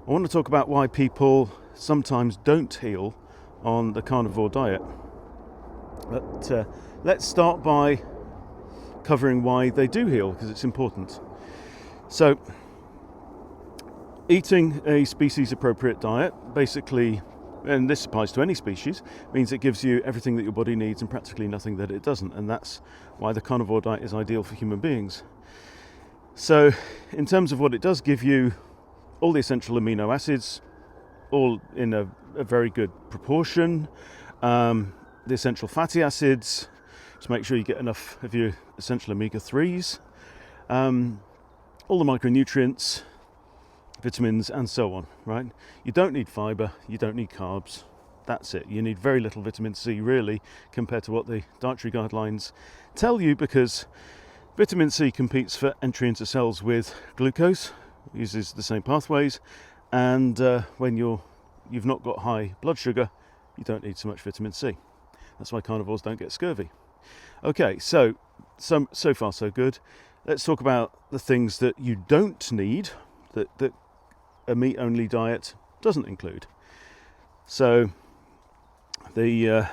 I want to talk about why people sometimes don't heal on the carnivore diet. But let's start by covering why they do heal, because it's important. So, eating a species-appropriate diet, basically, and this applies to any species, means it gives you everything that your body needs and practically nothing that it doesn't. And that's why the carnivore diet is ideal for human beings. So, in terms of what it does give you, all the essential amino acids, all in a very good proportion. The essential fatty acids, to make sure you get enough of your essential omega-3s. All the micronutrients, vitamins, and so on, right? You don't need fibre, you don't need carbs. That's it. You need very little vitamin C, really, compared to what the dietary guidelines tell you, because vitamin C competes for entry into cells with glucose, uses the same pathways, and when you've not got high blood sugar, you don't need so much vitamin C. That's why carnivores don't get scurvy. Okay, so far so good. Let's talk about the things that you don't need, that a meat-only diet doesn't include. So the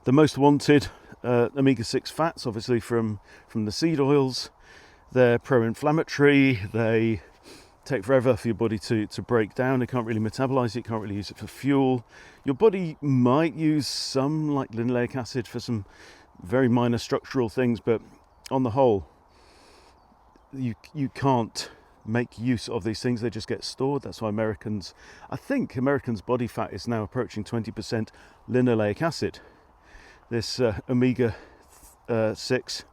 most wanted omega-6 fats, obviously from the seed oils. They're pro-inflammatory. They take forever for your body to break down. It can't really metabolize it, can't really use it for fuel. Your body might use some, like linoleic acid, for some very minor structural things, but on the whole, you can't make use of these things. They just get stored. That's why I think Americans' body fat is now approaching 20% linoleic acid. This omega-6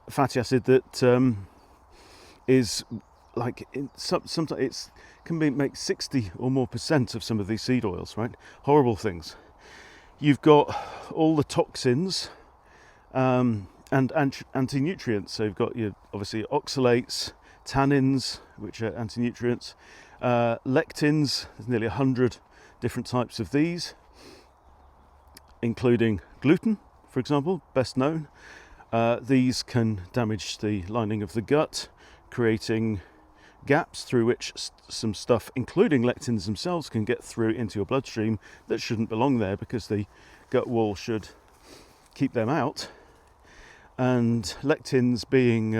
fatty acid that is like sometimes it can make 60 or more % of some of these seed oils, right? Horrible things. You've got all the toxins and anti-nutrients. So you've got obviously oxalates, tannins, which are anti-nutrients, lectins. There's nearly 100 different types of these, including gluten, for example, best known. These can damage the lining of the gut, creating gaps through which some stuff, including lectins themselves, can get through into your bloodstream that shouldn't belong there, because the gut wall should keep them out. And lectins, being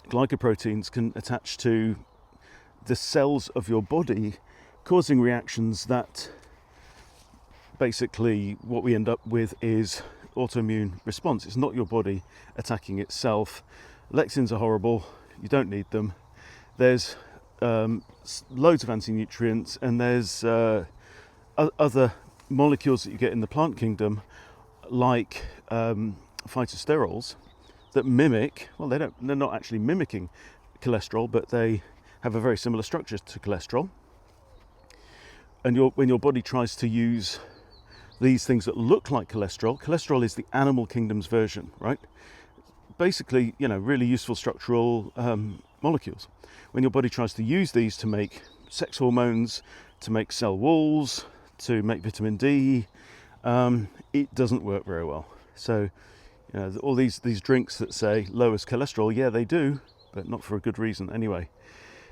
glycoproteins, can attach to the cells of your body, causing reactions that basically what we end up with is autoimmune response. It's not your body attacking itself. Lectins are horrible. You don't need them. There's loads of anti-nutrients, and there's other molecules that you get in the plant kingdom, like phytosterols, that mimic, well, they're not actually mimicking cholesterol, but they have a very similar structure to cholesterol. And when your body tries to use these things that look like cholesterol is the animal kingdom's version, right? Basically, really useful structural molecules. When your body tries to use these to make sex hormones, to make cell walls, to make vitamin D, it doesn't work very well. So, all these drinks that say lowers cholesterol, yeah, they do, but not for a good reason anyway.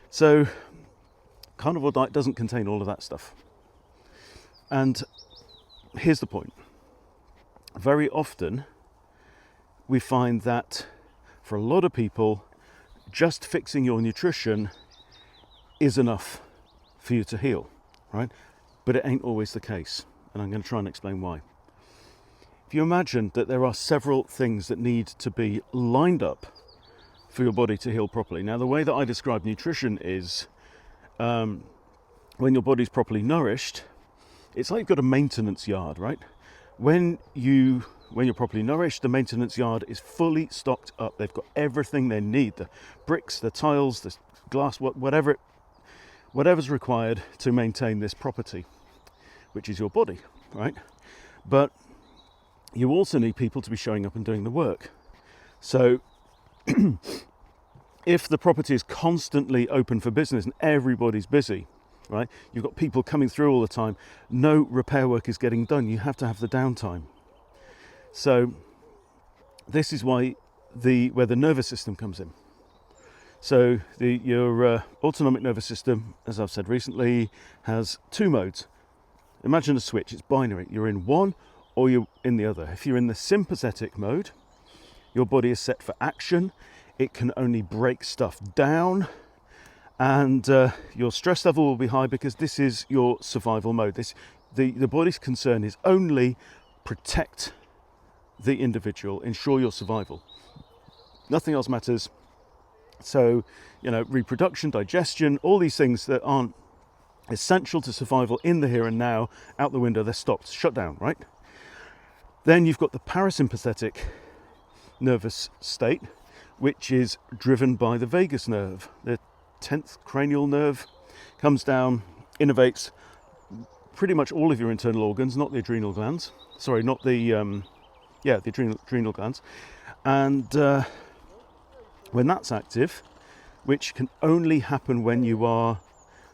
So, carnivore diet doesn't contain all of that stuff. And here's the point. Very often, we find that for a lot of people, just fixing your nutrition is enough for you to heal, right? But it ain't always the case, and I'm going to try and explain why. If you imagine that there are several things that need to be lined up for your body to heal properly. Now, the way that I describe nutrition is when your body's properly nourished, it's like you've got a maintenance yard, right? When you're properly nourished, the maintenance yard is fully stocked up. They've got everything they need: the bricks, the tiles, the glass, whatever's required to maintain this property, which is your body, right? But you also need people to be showing up and doing the work. So if the property is constantly open for business and everybody's busy, right? You've got people coming through all the time. No repair work is getting done. You have to have the downtime. So this is why where the nervous system comes in. So your autonomic nervous system, as I've said recently, has two modes. Imagine a switch, it's binary. You're in one or you're in the other. If you're in the sympathetic mode, your body is set for action. It can only break stuff down, and your stress level will be high because this is your survival mode. The body's concern is only protect the individual, ensure your survival. Nothing else matters. So, reproduction, digestion, all these things that aren't essential to survival in the here and now, out the window, they're stopped, shut down, right? Then you've got the parasympathetic nervous state, which is driven by the vagus nerve. The 10th cranial nerve comes down, innervates pretty much all of your internal organs, not the adrenal glands. Sorry, not the adrenal glands. And when that's active, which can only happen when you are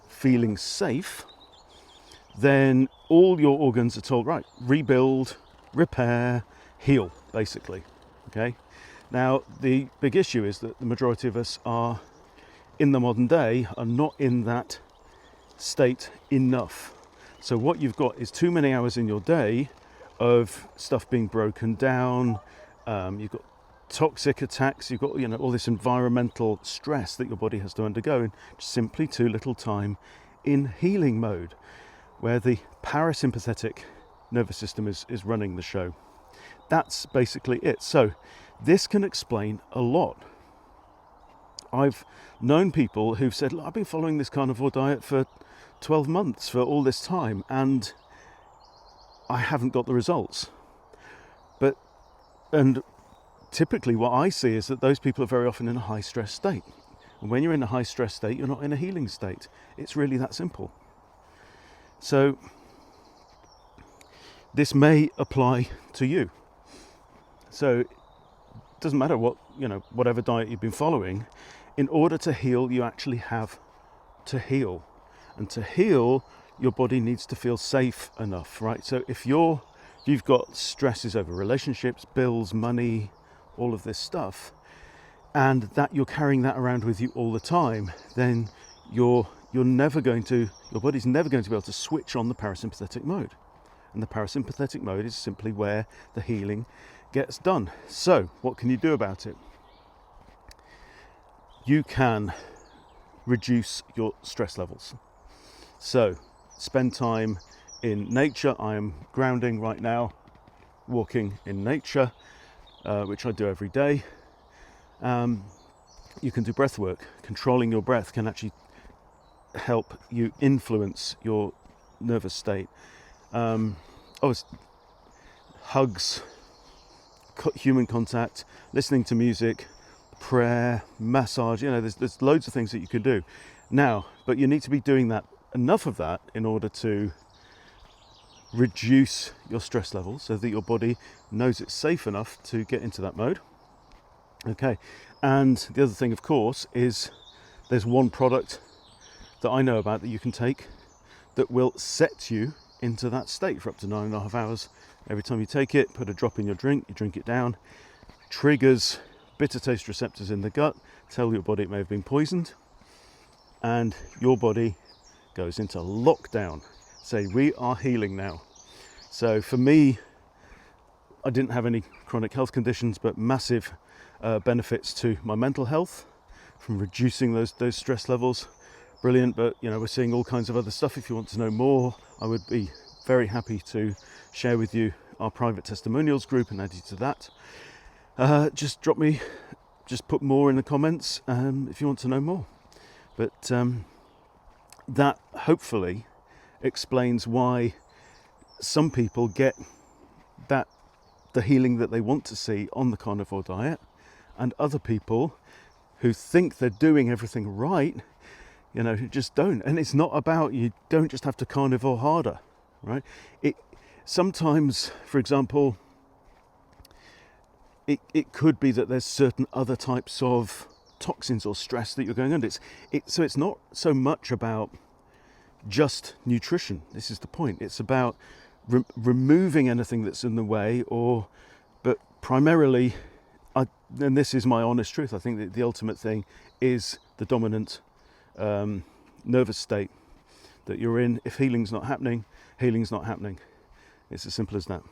feeling safe, then all your organs are told, right, rebuild, repair, heal, basically. Okay. Now, the big issue is that the majority of us are, in the modern day, are not in that state enough. So what you've got is too many hours in your day of stuff being broken down. You've got toxic attacks. You've got all this environmental stress that your body has to undergo, and simply too little time in healing mode, where the parasympathetic nervous system is running the show. That's basically it. So this can explain a lot. I've known people who've said, look, I've been following this carnivore diet for 12 months, for all this time, and I haven't got the results. And typically what I see is that those people are very often in a high stress state. And when you're in a high stress state, you're not in a healing state. It's really that simple. So this may apply to you. So it doesn't matter whatever diet you've been following. In order to heal, you actually have to heal. And to heal, your body needs to feel safe enough, right? So if you've got stresses over relationships, bills, money, all of this stuff, and that you're carrying that around with you all the time, then your body's never going to be able to switch on the parasympathetic mode. And the parasympathetic mode is simply where the healing gets done. So what can you do about it? You can reduce your stress levels. So spend time in nature. I am grounding right now, walking in nature, which I do every day. You can do breath work. Controlling your breath can actually help you influence your nervous state. Hugs, human contact, listening to music, prayer, massage. There's loads of things that you can do now, but you need to be doing enough of that in order to reduce your stress levels so that your body knows it's safe enough to get into that mode. Okay, and the other thing, of course, is there's one product that I know about that you can take that will set you into that state for up to 9.5 hours. Every time you take it, put a drop in your drink, you drink it down, triggers bitter taste receptors in the gut, tell your body it may have been poisoned, and your body goes into lockdown. Say, we are healing now. So for me, I didn't have any chronic health conditions, but massive benefits to my mental health from reducing those stress levels. Brilliant. But we're seeing all kinds of other stuff. If you want to know more, I would be very happy to share with you our private testimonials group and add you to that. Just put more in the comments if you want to know more. But that hopefully explains why some people get the healing that they want to see on the carnivore diet, and other people who think they're doing everything right, just don't. And it's not about, you don't just have to carnivore harder, right? It sometimes, for example, it could be that there's certain other types of toxins or stress that you're going under. So it's not so much about just nutrition. This is the point. It's about removing anything that's in the way, but primarily and this is my honest truth, I think that the ultimate thing is the dominant nervous state that you're in. If healing's not happening, healing's not happening. It's as simple as that.